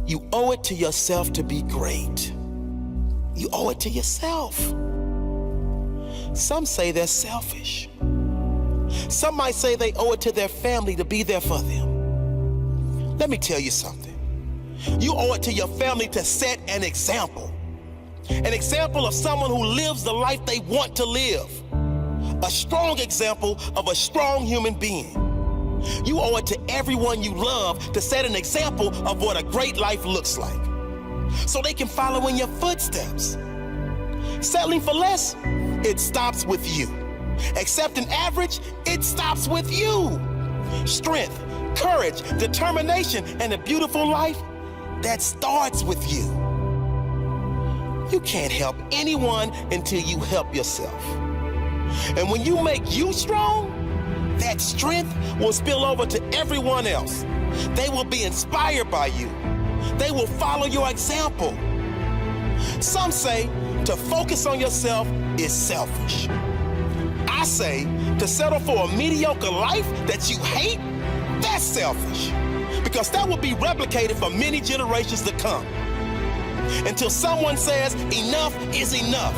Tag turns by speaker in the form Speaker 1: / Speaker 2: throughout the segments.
Speaker 1: You owe it to yourself to be great. You owe it to yourself. Some say they're selfish. Some might say they owe it to their family to be there for them. Let me tell you something. You owe it to your family to set an example. An example of someone who lives the life they want to live. A strong example of a strong human being. You owe it to everyone you love to set an example of what a great life looks like, so they can follow in your footsteps. Settling for less, it stops with you. Accepting average, it stops with you. Strength, courage, determination, and a beautiful life, that starts with you. You can't help anyone until you help yourself. And when you make you strong, that strength will spill over to everyone else. They will be inspired by you. They will follow your example. Some say to focus on yourself is selfish. I say to settle for a mediocre life that you hate, that's selfish. Because that will be replicated for many generations to come. Until someone says enough is enough.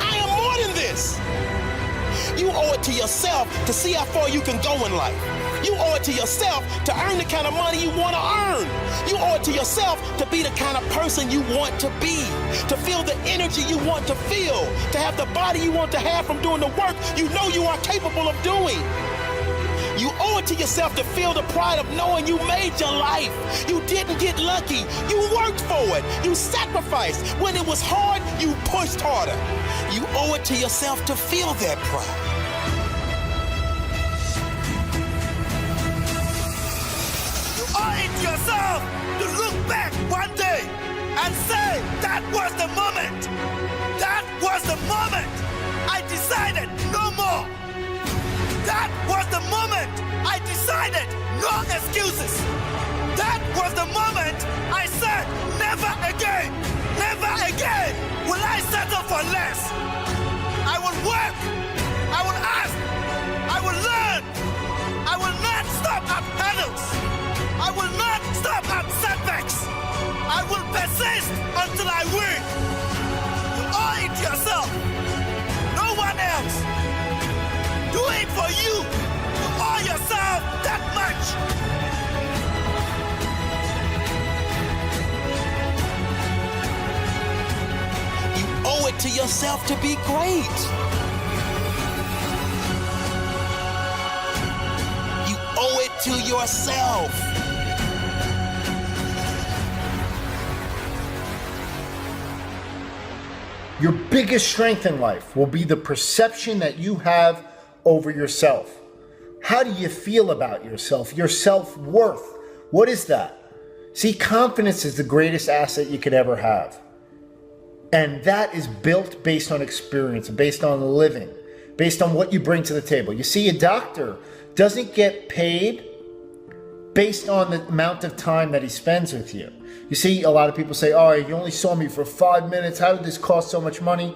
Speaker 1: I am more than this. You owe it to yourself to see how far you can go in life. You owe it to yourself to earn the kind of money you want to earn. You owe it to yourself to be the kind of person you want to be, to feel the energy you want to feel, to have the body you want to have from doing the work you know you are capable of doing. You owe it to yourself to feel the pride of knowing you made your life. You didn't get lucky. You worked for it. You sacrificed. When it was hard, you pushed harder. You owe it to yourself to feel that pride.
Speaker 2: You owe it to yourself to look back one day and say, that was the moment. That was the moment I decided no more. That was the moment I decided no excuses. That was the moment I said never again will I settle for less. I will work, I will ask, I will learn. I will not stop at hurdles. I will not stop at setbacks. I will persist until I win. You owe it to yourself, no one else. Do it for you. You owe yourself that much.
Speaker 1: You owe it to yourself to be great. You owe it to yourself.
Speaker 3: Your biggest strength in life will be the perception that you have over yourself. How do you feel about yourself? Your self-worth. What is that? See, confidence is the greatest asset you could ever have. And that is built based on experience, based on living, based on what you bring to the table. You see, a doctor doesn't get paid based on the amount of time that he spends with you. You see, a lot of people say, oh, you only saw me for 5 minutes. How did this cost so much money?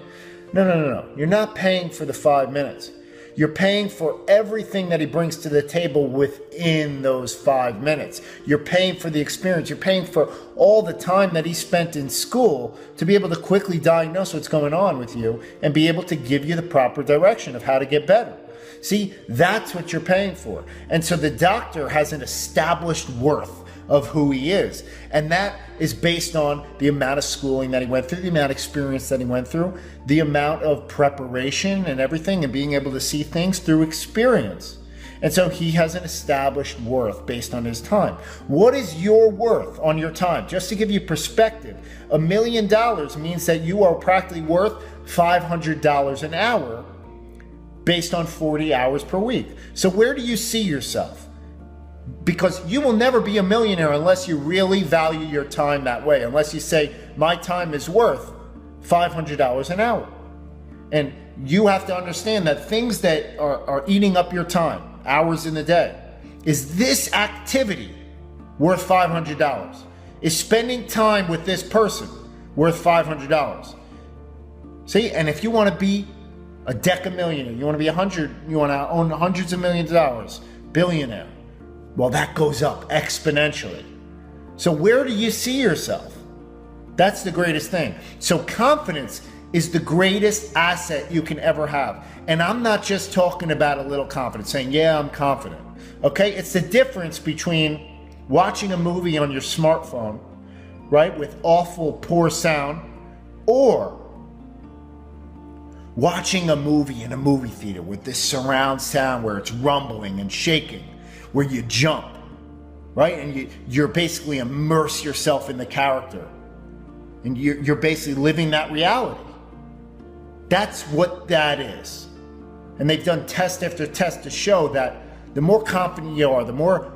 Speaker 3: No. You're not paying for the 5 minutes. You're paying for everything that he brings to the table within those 5 minutes. You're paying for the experience. You're paying for all the time that he spent in school to be able to quickly diagnose what's going on with you and be able to give you the proper direction of how to get better. See, that's what you're paying for. And so the doctor has an established worth of who he is. And that is based on the amount of schooling that he went through, the amount of experience that he went through, the amount of preparation and everything, and being able to see things through experience. And so he has an established worth based on his time. What is your worth on your time? Just to give you perspective, $1 million means that you are practically worth $500 an hour based on 40 hours per week. So where do you see yourself? Because you will never be a millionaire unless you really value your time that way, unless you say, my time is worth $500 an hour. And you have to understand that things that are eating up your time, hours in the day, is this activity worth $500? Is spending time with this person worth $500? See, and if you want to be a decamillionaire, you want to be you want to own hundreds of millions of dollars, billionaire, well, that goes up exponentially. So where do you see yourself? That's the greatest thing. So confidence is the greatest asset you can ever have. And I'm not just talking about a little confidence, saying, yeah, I'm confident. Okay? It's the difference between watching a movie on your smartphone, right, with awful, poor sound, or watching a movie in a movie theater with this surround sound where it's rumbling and shaking, where you jump, right? And you're basically immerse yourself in the character. And you're basically living that reality. That's what that is. And they've done test after test to show that the more confident you are, the more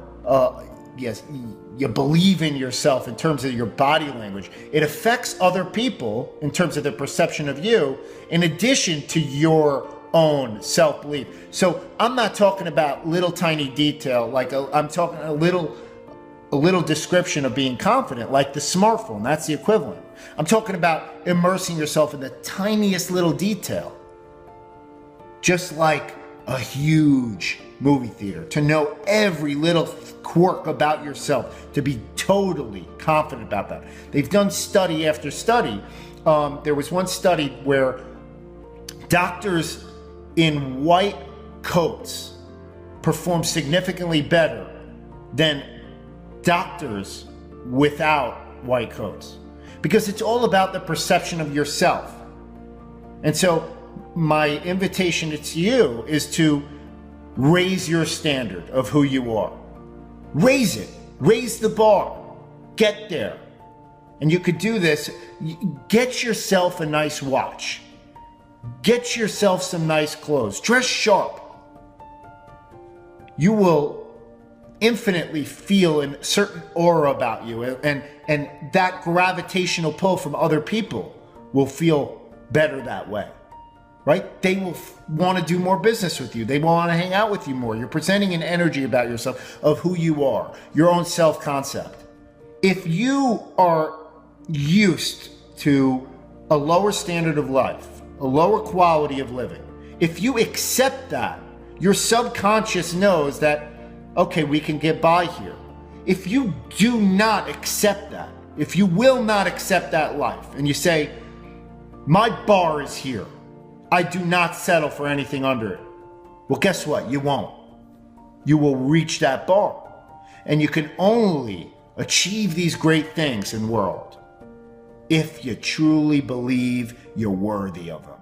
Speaker 3: you believe in yourself in terms of your body language, it affects other people in terms of their perception of you, in addition to your own self-belief. So I'm not talking about little tiny detail, I'm talking a little description of being confident, like the smartphone. That's the equivalent. I'm talking about immersing yourself in the tiniest little detail, just like a huge movie theater, to know every little quirk about yourself, to be totally confident about that. They've done study after study. There was one study where doctors in white coats performed significantly better than doctors without white coats, because it's all about the perception of yourself. And so my invitation to you is to raise your standard of who you are. Raise it. Raise the bar. Get there. And you could do this. Get yourself a nice watch. Get yourself some nice clothes. Dress sharp. You will infinitely feel a certain aura about you, and that gravitational pull from other people will feel better that way, right? They will want to do more business with you. They want to hang out with you more. You're presenting an energy about yourself of who you are, your own self-concept. If you are used to a lower standard of life, a lower quality of living, if you accept that, your subconscious knows that, okay, we can get by here. If you do not accept that, if you will not accept that life, and you say, my bar is here, I do not settle for anything under it, well, guess what? You won't. You will reach that bar. And you can only achieve these great things in the world if you truly believe you're worthy of them.